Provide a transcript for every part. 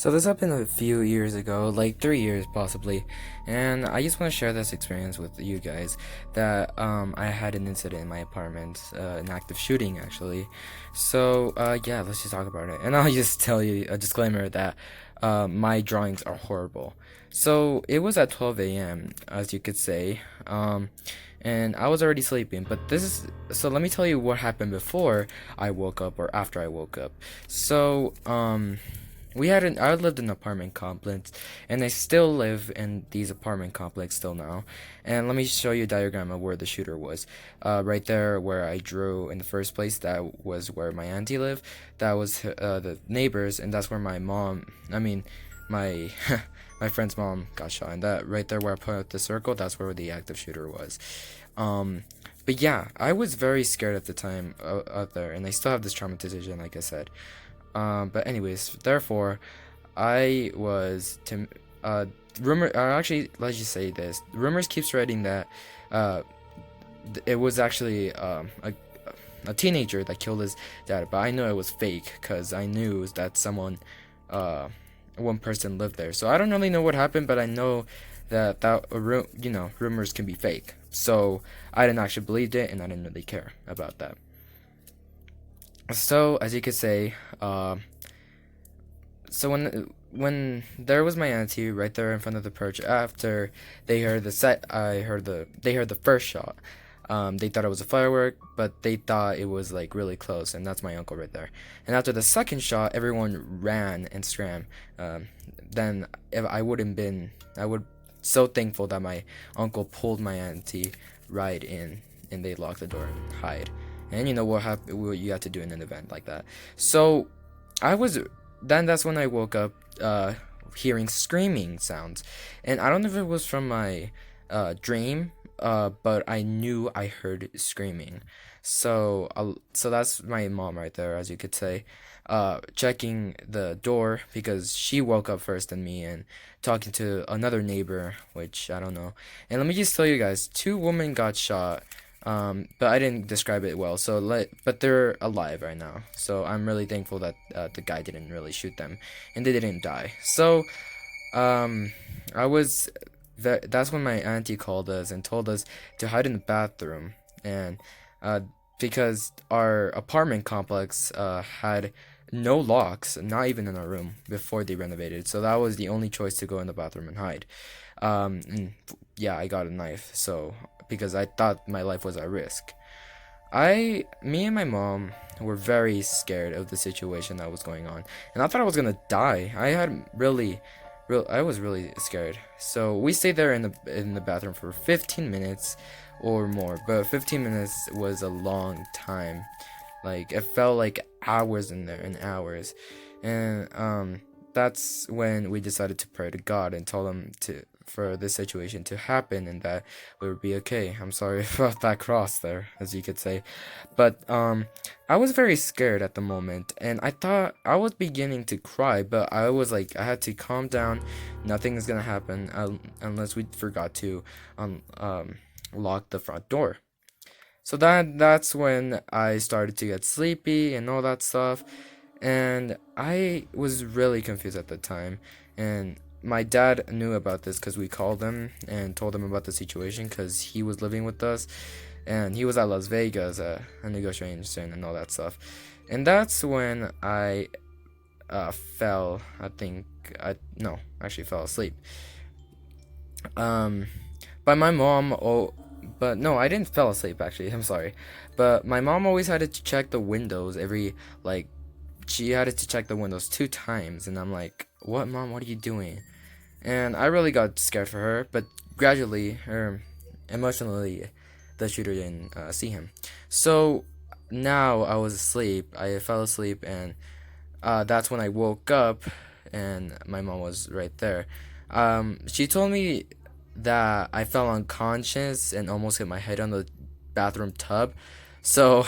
So this happened a few years ago, like 3 years possibly, and I just want to share this experience with you guys that I had an incident in my apartment, an active shooting actually. So yeah, let's just talk about it. And I'll just tell you a disclaimer that my drawings are horrible. So it was at 12 a.m. as you could say, and I was already sleeping. But this is so. Let me tell you what happened before I woke up or after I woke up. So I lived in an apartment complex, and I still live in these apartment complex still now. And let me show you a diagram of where the shooter was. Right there where I drew in the first place, that was where my auntie lived. That was the neighbors, and that's where my my friend's mom got shot. And that right there where I put out the circle, that's where the active shooter was. Um, but yeah, I was very scared at the time out there, and I still have this traumatization, like I said. But anyways, therefore, I was to actually, let's just say this. Rumors keep spreading that uh it was actually a teenager that killed his dad, but I know it was fake because I knew that uh one person lived there. So I don't really know what happened, but I know rumors can be fake. So I didn't actually believe it, and I didn't really care about that. So as you could say, so when there was my auntie right there in front of the perch after they heard the first shot. They thought it was a firework, but they thought it was like really close, and that's my uncle right there. And after the second shot, everyone ran and scram. Then if I wouldn't been, I would so thankful that my uncle pulled my auntie right in, and they locked the door and hide. And you know what you have to do in an event like that. So I was that's when I woke up hearing screaming sounds. And I don't know if it was from my dream, but I knew I heard screaming. So that's my mom right there, as you could say, checking the door because she woke up first than me, and talking to another neighbor, which I don't know. And let me just tell you guys, two women got shot, but I didn't describe it well. But they're alive right now. So I'm really thankful that the guy didn't really shoot them, and they didn't die. So um, I was that's when my auntie called us and told us to hide in the bathroom, and uh, because our apartment complex had no locks, not even in our room before they renovated. So that was the only choice, to go in the bathroom and hide. And yeah, I got a knife. So because I thought my life was at risk. Me and my mom were very scared of the situation that was going on, and I thought I was gonna die. I was really scared. So we stayed there in the bathroom for 15 minutes or more, but 15 minutes was a long time. Like it felt like hours in there and hours, and that's when we decided to pray to God and told him to for this situation to happen and that we would be okay. I'm sorry about that cross there, as you could say. But I was very scared at the moment, and I thought I was beginning to cry, but I was like, I had to calm down. Nothing is gonna happen unless we forgot to lock the front door. So that's when I started to get sleepy and all that stuff, and I was really confused at the time. And my dad knew about this because we called him and told him about the situation because he was living with us, and he was at Las Vegas, a negotiation and all that stuff. And that's when I fell. I think I no, actually fell asleep. Um, but my mom, oh, but no, I didn't fell asleep actually. I'm sorry, but my mom always had to check the windows every like she had to check the windows 2 times, and I'm like, "What, mom? What are you doing?" And I really got scared for her, but gradually, emotionally, the shooter didn't see him. So now I was asleep. I fell asleep, and that's when I woke up, and my mom was right there. She told me that I fell unconscious and almost hit my head on the bathroom tub. So,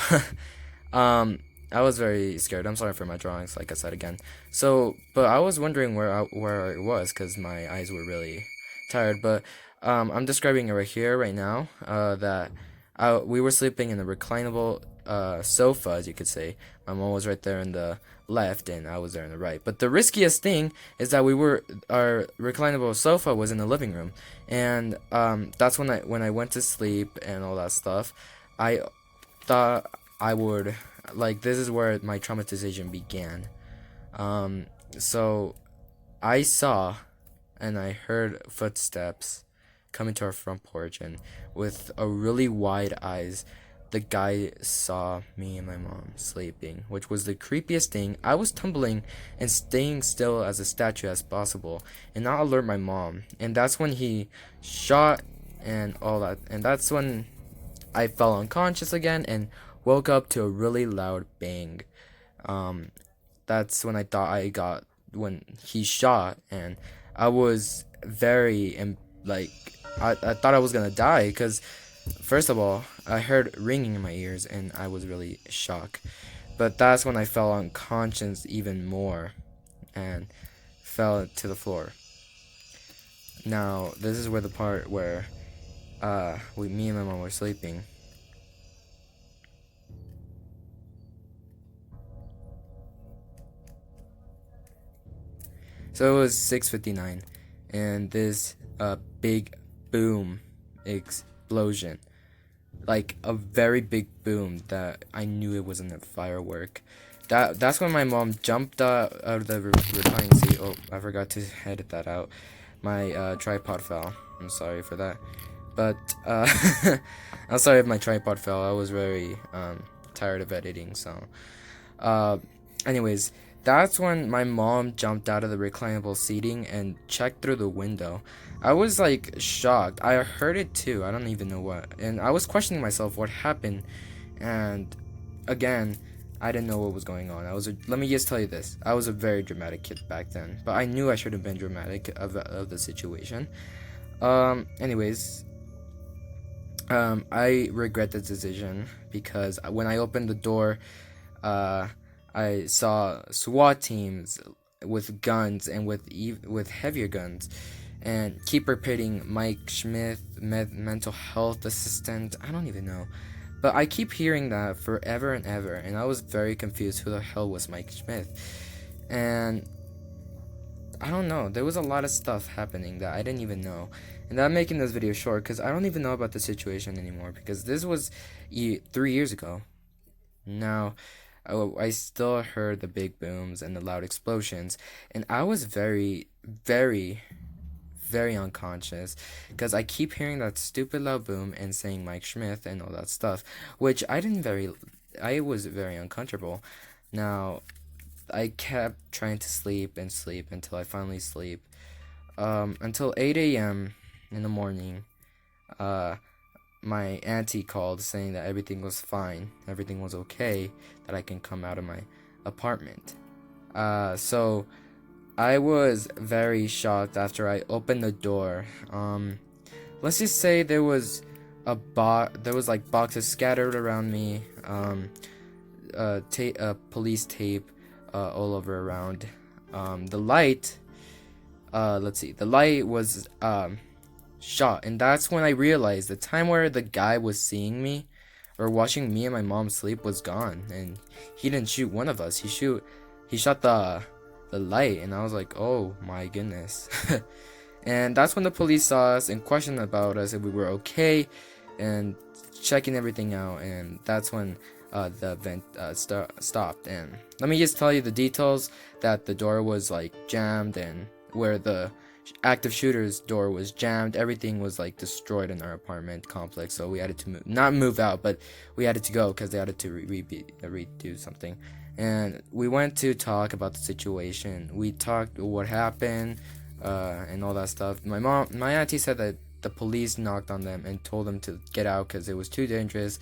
um, I was very scared. I'm sorry for my drawings, like I said again. So, but I was wondering where I was because my eyes were really tired. But I'm describing it right here, right now. That we were sleeping in a reclinable sofa, as you could say. My mom was right there in the left and I was there on the right. But the riskiest thing is that our reclinable sofa was in the living room, and that's when I went to sleep and all that stuff. I thought I would, like, this is where my traumatization began. So I saw and I heard footsteps coming to our front porch, and with a really wide eyes, the guy saw me and my mom sleeping, which was the creepiest thing. I was tumbling and staying still as a statue as possible and not alert my mom. And that's when he shot and all that. And that's when I fell unconscious again and woke up to a really loud bang. Um, that's when I thought I got when he shot, and I was very like I thought I was gonna die because first of all I heard ringing in my ears and I was really shocked. But that's when I fell unconscious even more and fell to the floor. Now this is where the part where me and my mom were sleeping. So it was 6:59, and this big boom explosion, like a very big boom that I knew it wasn't a firework. That's when my mom jumped out of the reclining seat. Oh, I forgot to edit that out. My tripod fell. I'm sorry for that. But I'm sorry if my tripod fell. I was very tired of editing, so uh, anyways, that's when my mom jumped out of the reclinable seating and checked through the window. I was like shocked. I heard it too. I don't even know what. And I was questioning myself what happened. And again, I didn't know what was going on. Let me just tell you this. I was a very dramatic kid back then, but I knew I should have been dramatic of the situation. Anyways, I regret this decision because when I opened the door, I saw SWAT teams with guns and with heavier guns, and keep repeating Mike Schmidt, mental health assistant. I don't even know, but I keep hearing that forever and ever, and I was very confused. Who the hell was Mike Schmidt? And I don't know. There was a lot of stuff happening that I didn't even know, and I'm making this video short because I don't even know about the situation anymore because this was 3 years ago. Now, I still heard the big booms and the loud explosions, and I was very, very, very unconscious because I keep hearing that stupid loud boom and saying Mike Schmidt and all that stuff, which I was very uncomfortable. Now, I kept trying to sleep and sleep until I finally sleep, until 8 a.m. in the morning. My auntie called saying that everything was fine, everything was okay, that I can come out of my apartment. So I was very shocked after I opened the door. Let's just say there was like boxes scattered around me, police tape all over around. The light, the light was shot, and that's when I realized the time where the guy was seeing me or watching me and my mom sleep was gone, and he didn't shoot one of us. He shot the light, and I was like, oh my goodness. And that's when the police saw us and questioned about us if we were okay and checking everything out, and that's when the event stopped. And let me just tell you the details: that the door was like jammed, and where the active shooter's door was jammed, everything was like destroyed in our apartment complex. So we had to not move out, but we had to go because they had to redo something. And we went to talk about the situation. We talked what happened and all that stuff. My auntie said that the police knocked on them and told them to get out because it was too dangerous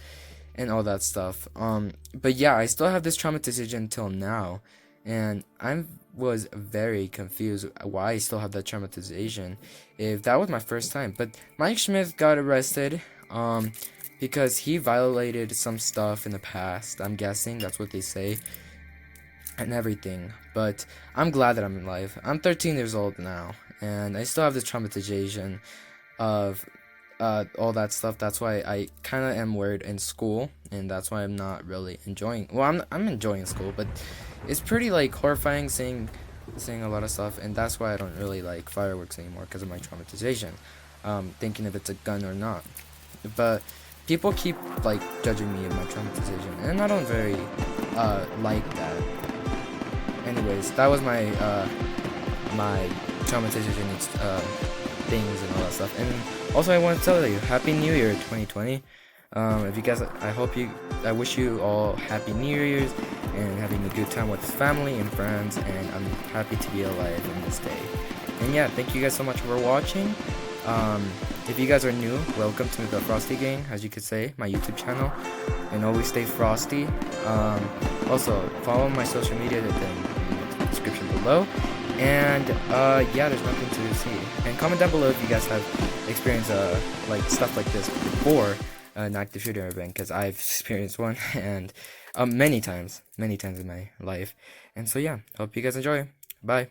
and all that stuff. But yeah, I still have this traumatization until now, and I was very confused why I still have that traumatization if that was my first time. But Mike Schmidt got arrested because he violated some stuff in the past. I'm guessing that's what they say and everything. But I'm glad that I'm alive. I'm 13 years old now, and I still have this traumatization of all that stuff. That's why I kind of am worried in school, and that's why I'm not really enjoying. Well, I'm enjoying school, but it's pretty like horrifying seeing a lot of stuff, and that's why I don't really like fireworks anymore because of my traumatization. Thinking if it's a gun or not, but people keep like judging me of my traumatization, and I don't very like that. Anyways, that was my my traumatization things and all that stuff. And also, I want to tell you, Happy New Year 2020. If you guys, I wish you all Happy New Year's and having a good time with family and friends. And I'm happy to be alive in this day. And yeah, thank you guys so much for watching. If you guys are new, welcome to the Frosty Gang, as you could say, my YouTube channel. And always stay frosty. Also, follow my social media in the description below. And yeah, there's nothing to see. And comment down below if you guys have experienced like stuff like this before an active shooter event, because I've experienced one, and many times in my life. And so yeah, hope you guys enjoy. Bye.